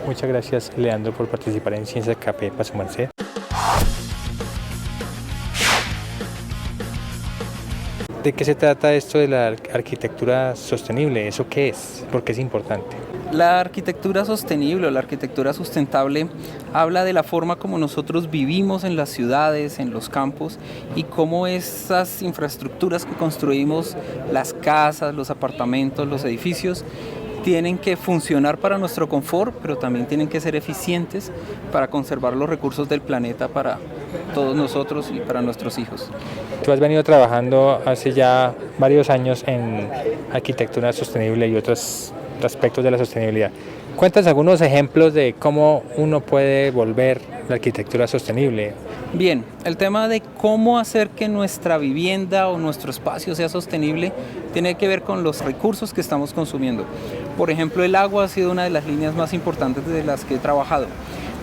Muchas gracias, Leandro, por participar en Ciencia Café para su merced. ¿De qué se trata esto de la arquitectura sostenible? ¿Eso qué es? ¿Por qué es importante? La arquitectura sostenible o la arquitectura sustentable habla de la forma como nosotros vivimos en las ciudades, en los campos, y cómo esas infraestructuras que construimos, las casas, los apartamentos, los edificios, tienen que funcionar para nuestro confort, pero también tienen que ser eficientes para conservar los recursos del planeta para todos nosotros y para nuestros hijos. Tú has venido trabajando hace ya varios años en arquitectura sostenible y otros aspectos de la sostenibilidad. Cuéntanos algunos ejemplos de cómo uno puede volver la arquitectura sostenible. Bien, el tema de cómo hacer que nuestra vivienda o nuestro espacio sea sostenible tiene que ver con los recursos que estamos consumiendo. Por ejemplo, el agua ha sido una de las líneas más importantes de las que he trabajado.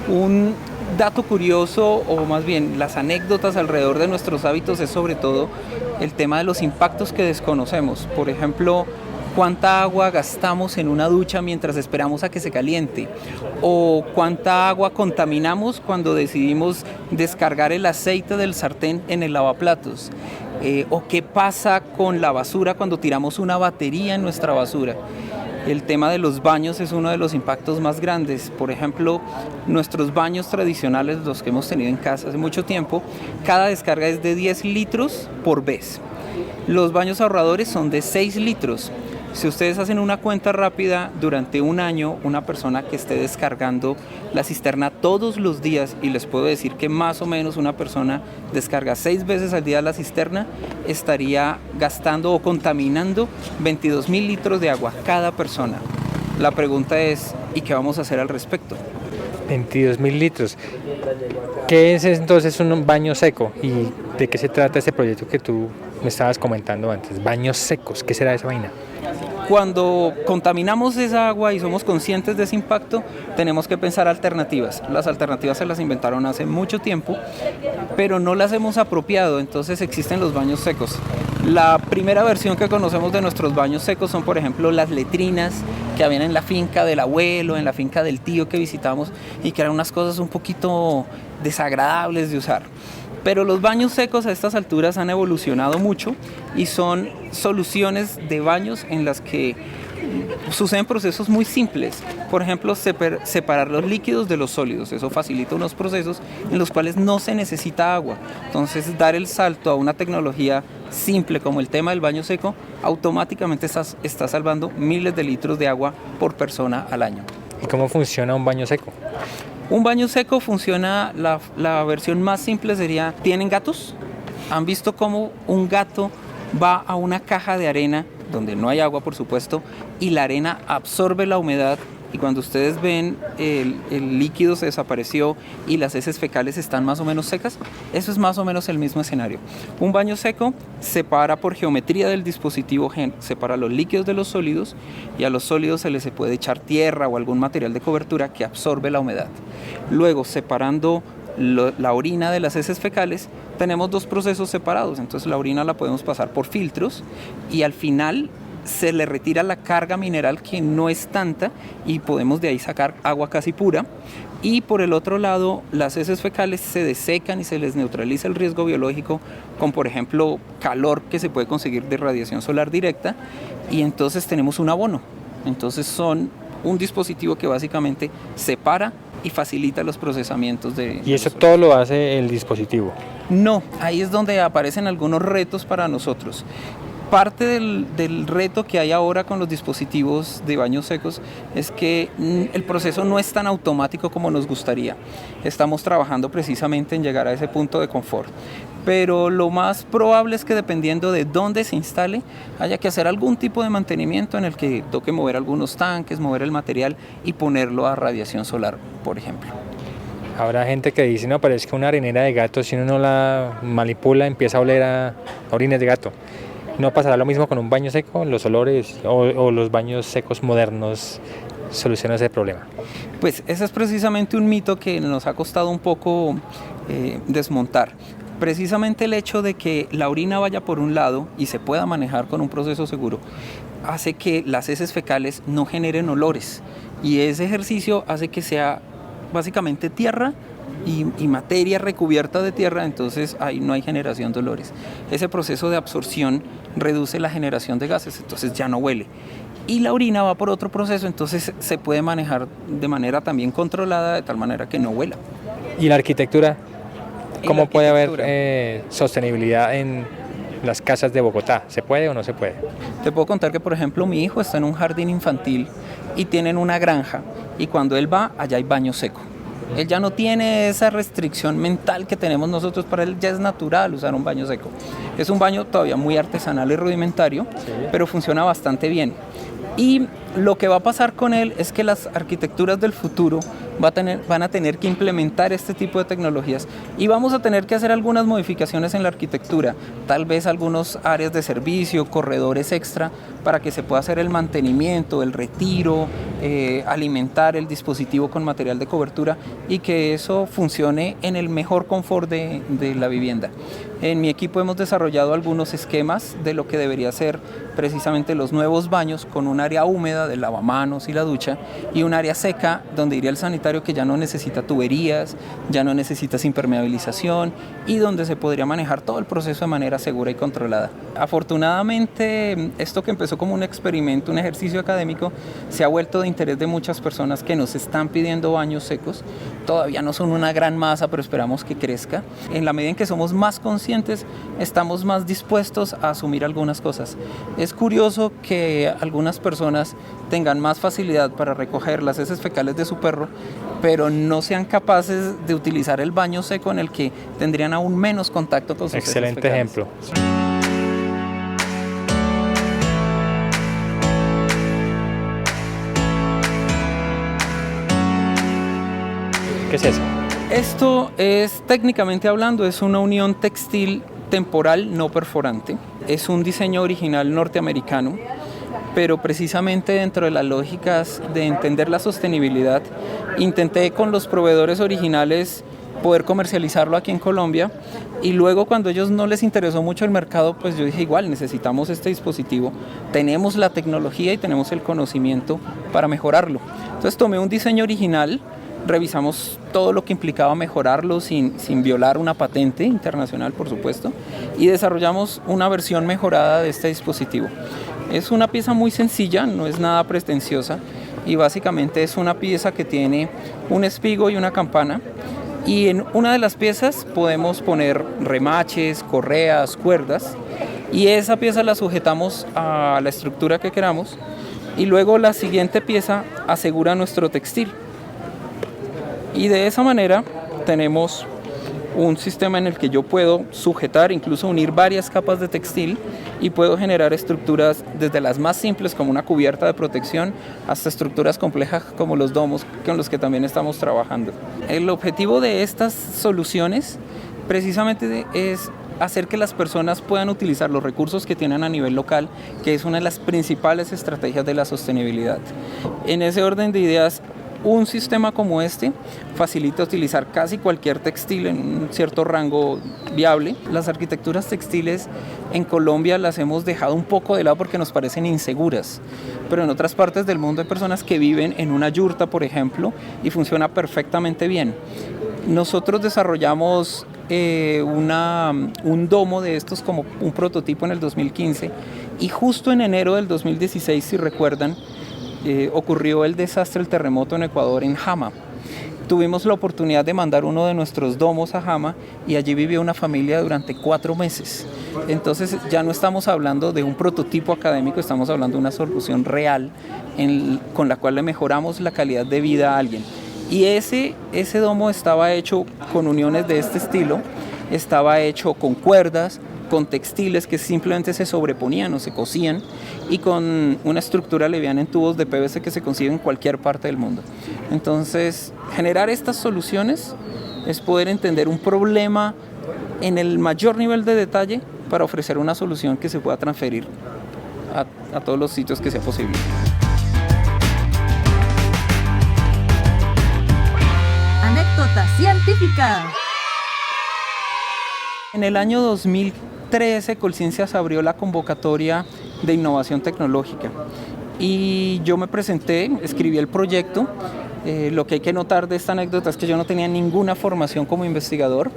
Un dato curioso, o más bien las anécdotas alrededor de nuestros hábitos, es sobre todo el tema de los impactos que desconocemos. Por ejemplo, cuánta agua gastamos en una ducha mientras esperamos a que se caliente, o cuánta agua contaminamos cuando decidimos descargar el aceite del sartén en el lavaplatos, o qué pasa con la basura cuando tiramos una batería en nuestra basura. El tema de los baños es uno de los impactos más grandes. Por ejemplo, nuestros baños tradicionales, los que hemos tenido en casa hace mucho tiempo, cada descarga es de 10 litros por vez. Los baños ahorradores son de 6 litros. Si ustedes hacen una cuenta rápida, durante un año, una persona que esté descargando la cisterna todos los días, y les puedo decir que más o menos una persona descarga 6 veces al día la cisterna, estaría gastando o contaminando 22.000 litros de agua cada persona. La pregunta es, ¿y qué vamos a hacer al respecto? 22.000 litros. ¿Qué es entonces un baño seco? ¿Y de qué se trata este proyecto que tú me estabas comentando antes? Baños secos, ¿qué será esa vaina? Cuando contaminamos esa agua y somos conscientes de ese impacto, tenemos que pensar alternativas. Las alternativas se las inventaron hace mucho tiempo, pero no las hemos apropiado, entonces existen los baños secos. La primera versión que conocemos de nuestros baños secos son, por ejemplo, las letrinas que habían en la finca del abuelo, en la finca del tío que visitamos, y que eran unas cosas un poquito desagradables de usar. Pero los baños secos a estas alturas han evolucionado mucho y son soluciones de baños en las que suceden procesos muy simples. Por ejemplo, separar los líquidos de los sólidos. Eso facilita unos procesos en los cuales no se necesita agua. Entonces, dar el salto a una tecnología simple como el tema del baño seco, automáticamente está salvando miles de litros de agua por persona al año. ¿Y cómo funciona un baño seco? Un baño seco funciona, la versión más simple sería, ¿tienen gatos? ¿Han visto cómo un gato va a una caja de arena, donde no hay agua por supuesto, y la arena absorbe la humedad, y cuando ustedes ven el líquido se desapareció y las heces fecales están más o menos secas? Eso es más o menos el mismo escenario. Un baño seco separa por geometría del dispositivo, separa los líquidos de los sólidos, y a los sólidos se les puede echar tierra o algún material de cobertura que absorbe la humedad. Luego, separando la orina de las heces fecales, tenemos dos procesos separados. Entonces la orina la podemos pasar por filtros y al final se le retira la carga mineral, que no es tanta, y podemos de ahí sacar agua casi pura. Y por el otro lado, las heces fecales se desecan y se les neutraliza el riesgo biológico con, por ejemplo, calor que se puede conseguir de radiación solar directa, y entonces tenemos un abono. Entonces son un dispositivo que básicamente separa y facilita los procesamientos de... ¿Y eso todo lo hace el dispositivo? No, ahí es donde aparecen algunos retos para nosotros. Parte del reto que hay ahora con los dispositivos de baños secos es que el proceso no es tan automático como nos gustaría. Estamos trabajando precisamente en llegar a ese punto de confort. Pero lo más probable es que, dependiendo de dónde se instale, haya que hacer algún tipo de mantenimiento en el que toque mover algunos tanques, mover el material y ponerlo a radiación solar, por ejemplo. Habrá gente que dice, no, pero es que una arenera de gato, si uno no la manipula, empieza a oler a orines de gato. ¿No pasará lo mismo con un baño seco? ¿Los olores o los baños secos modernos solucionan ese problema? Pues ese es precisamente un mito que nos ha costado un poco desmontar. Precisamente el hecho de que la orina vaya por un lado y se pueda manejar con un proceso seguro hace que las heces fecales no generen olores. y ese ejercicio hace que sea básicamente tierra y materia recubierta de tierra, entonces ahí no hay generación de olores. Ese proceso de absorción reduce la generación de gases, entonces ya no huele. Y la orina va por otro proceso, entonces se puede manejar de manera también controlada, de tal manera que no huela. ¿Y la arquitectura? ¿Cómo puede haber arquitectura? sostenibilidad en las casas de Bogotá? ¿Se puede o no se puede? Te puedo contar que, por ejemplo, mi hijo está en un jardín infantil y tienen una granja, y cuando él va, allá hay baño seco. Él ya no tiene esa restricción mental que tenemos nosotros, para él ya es natural usar un baño seco. Es un baño todavía muy artesanal y rudimentario, sí, pero funciona bastante bien. Y lo que va a pasar con él es que las arquitecturas del futuro van a tener que implementar este tipo de tecnologías, y vamos a tener que hacer algunas modificaciones en la arquitectura, tal vez algunas áreas de servicio, corredores extra, para que se pueda hacer el mantenimiento, el retiro, alimentar el dispositivo con material de cobertura, y que eso funcione en el mejor confort de la vivienda. En mi equipo hemos desarrollado algunos esquemas de lo que debería ser precisamente los nuevos baños, con un área húmeda de lavamanos y la ducha, y un área seca donde iría el sanitario, que ya no necesita tuberías, ya no necesita impermeabilización, y donde se podría manejar todo el proceso de manera segura y controlada. Afortunadamente, esto que empezó como un experimento, un ejercicio académico, se ha vuelto de interés de muchas personas que nos están pidiendo baños secos. Todavía no son una gran masa, pero esperamos que crezca. En la medida en que somos más conscientes, estamos más dispuestos a asumir algunas cosas. Es curioso que algunas personas tengan más facilidad para recoger las heces fecales de su perro, pero no sean capaces de utilizar el baño seco, en el que tendrían aún menos contacto con sus heces fecales. Excelente ejemplo. ¿Qué es eso? Esto es, técnicamente hablando, es una unión textil temporal no perforante. Es un diseño original norteamericano, pero precisamente dentro de las lógicas de entender la sostenibilidad, intenté con los proveedores originales poder comercializarlo aquí en Colombia, y luego, cuando a ellos no les interesó mucho el mercado, pues yo dije, igual necesitamos este dispositivo, tenemos la tecnología y tenemos el conocimiento para mejorarlo. Entonces tomé un diseño original, revisamos todo lo que implicaba mejorarlo sin violar una patente internacional, por supuesto, y desarrollamos una versión mejorada de este dispositivo. Es una pieza muy sencilla, no es nada pretenciosa, y básicamente es una pieza que tiene un espigo y una campana, y en una de las piezas podemos poner remaches, correas, cuerdas, y esa pieza la sujetamos a la estructura que queramos, y luego la siguiente pieza asegura nuestro textil. Y de esa manera tenemos un sistema en el que yo puedo sujetar, incluso unir varias capas de textil, y puedo generar estructuras desde las más simples, como una cubierta de protección, hasta estructuras complejas como los domos, con los que también estamos trabajando. El objetivo de estas soluciones precisamente es hacer que las personas puedan utilizar los recursos que tienen a nivel local, que es una de las principales estrategias de la sostenibilidad. En ese orden de ideas, un sistema como este facilita utilizar casi cualquier textil en un cierto rango viable. Las arquitecturas textiles en Colombia las hemos dejado un poco de lado porque nos parecen inseguras, pero en otras partes del mundo hay personas que viven en una yurta, por ejemplo, y funciona perfectamente bien. Nosotros desarrollamos un domo de estos como un prototipo en el 2015, y justo en enero del 2016, si recuerdan, ocurrió el desastre, el terremoto en Ecuador, en Jama. Tuvimos la oportunidad de mandar uno de nuestros domos a Jama, y allí vivió una familia durante 4 meses. Entonces ya no estamos hablando de un prototipo académico, estamos hablando de una solución real con la cual le mejoramos la calidad de vida a alguien. Y ese domo estaba hecho con uniones de este estilo, estaba hecho con cuerdas, con textiles que simplemente se sobreponían o se cosían, y con una estructura liviana en tubos de PVC que se consigue en cualquier parte del mundo. Entonces, generar estas soluciones es poder entender un problema en el mayor nivel de detalle para ofrecer una solución que se pueda transferir a todos los sitios que sea posible. Anécdota científica. En el año 2013, Colciencias abrió la convocatoria de innovación tecnológica, y yo me presenté, escribí el proyecto. Lo que hay que notar de esta anécdota es que yo no tenía ninguna formación como investigador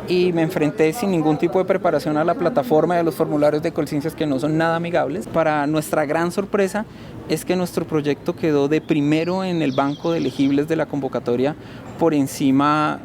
y me enfrenté sin ningún tipo de preparación a la plataforma y a los formularios de Colciencias, que no son nada amigables. Para nuestra gran sorpresa es que nuestro proyecto quedó de primero en el banco de elegibles de la convocatoria, por encima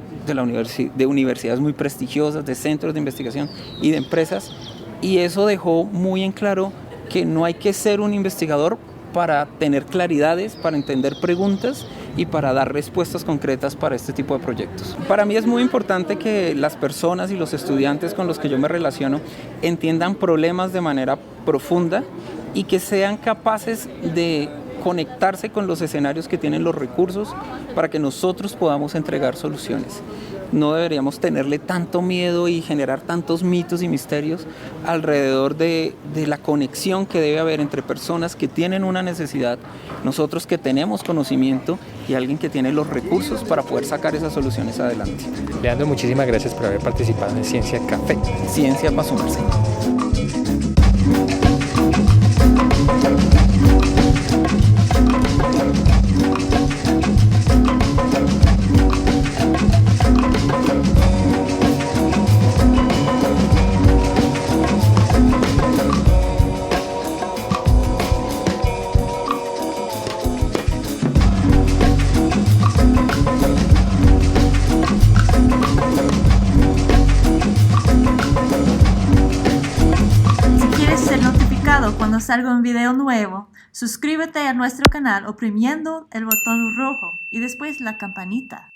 de universidades muy prestigiosas, de centros de investigación y de empresas, y eso dejó muy en claro que no hay que ser un investigador para tener claridades, para entender preguntas y para dar respuestas concretas para este tipo de proyectos. Para mí es muy importante que las personas y los estudiantes con los que yo me relaciono entiendan problemas de manera profunda y que sean capaces de conectarse con los escenarios que tienen los recursos para que nosotros podamos entregar soluciones. No deberíamos tenerle tanto miedo y generar tantos mitos y misterios alrededor de la conexión que debe haber entre personas que tienen una necesidad, nosotros que tenemos conocimiento y alguien que tiene los recursos para poder sacar esas soluciones adelante. Leandro, muchísimas gracias por haber participado en Ciencia Café. Ciencia para sumarse. Cuando salga un video nuevo, suscríbete a nuestro canal oprimiendo el botón rojo y después la campanita.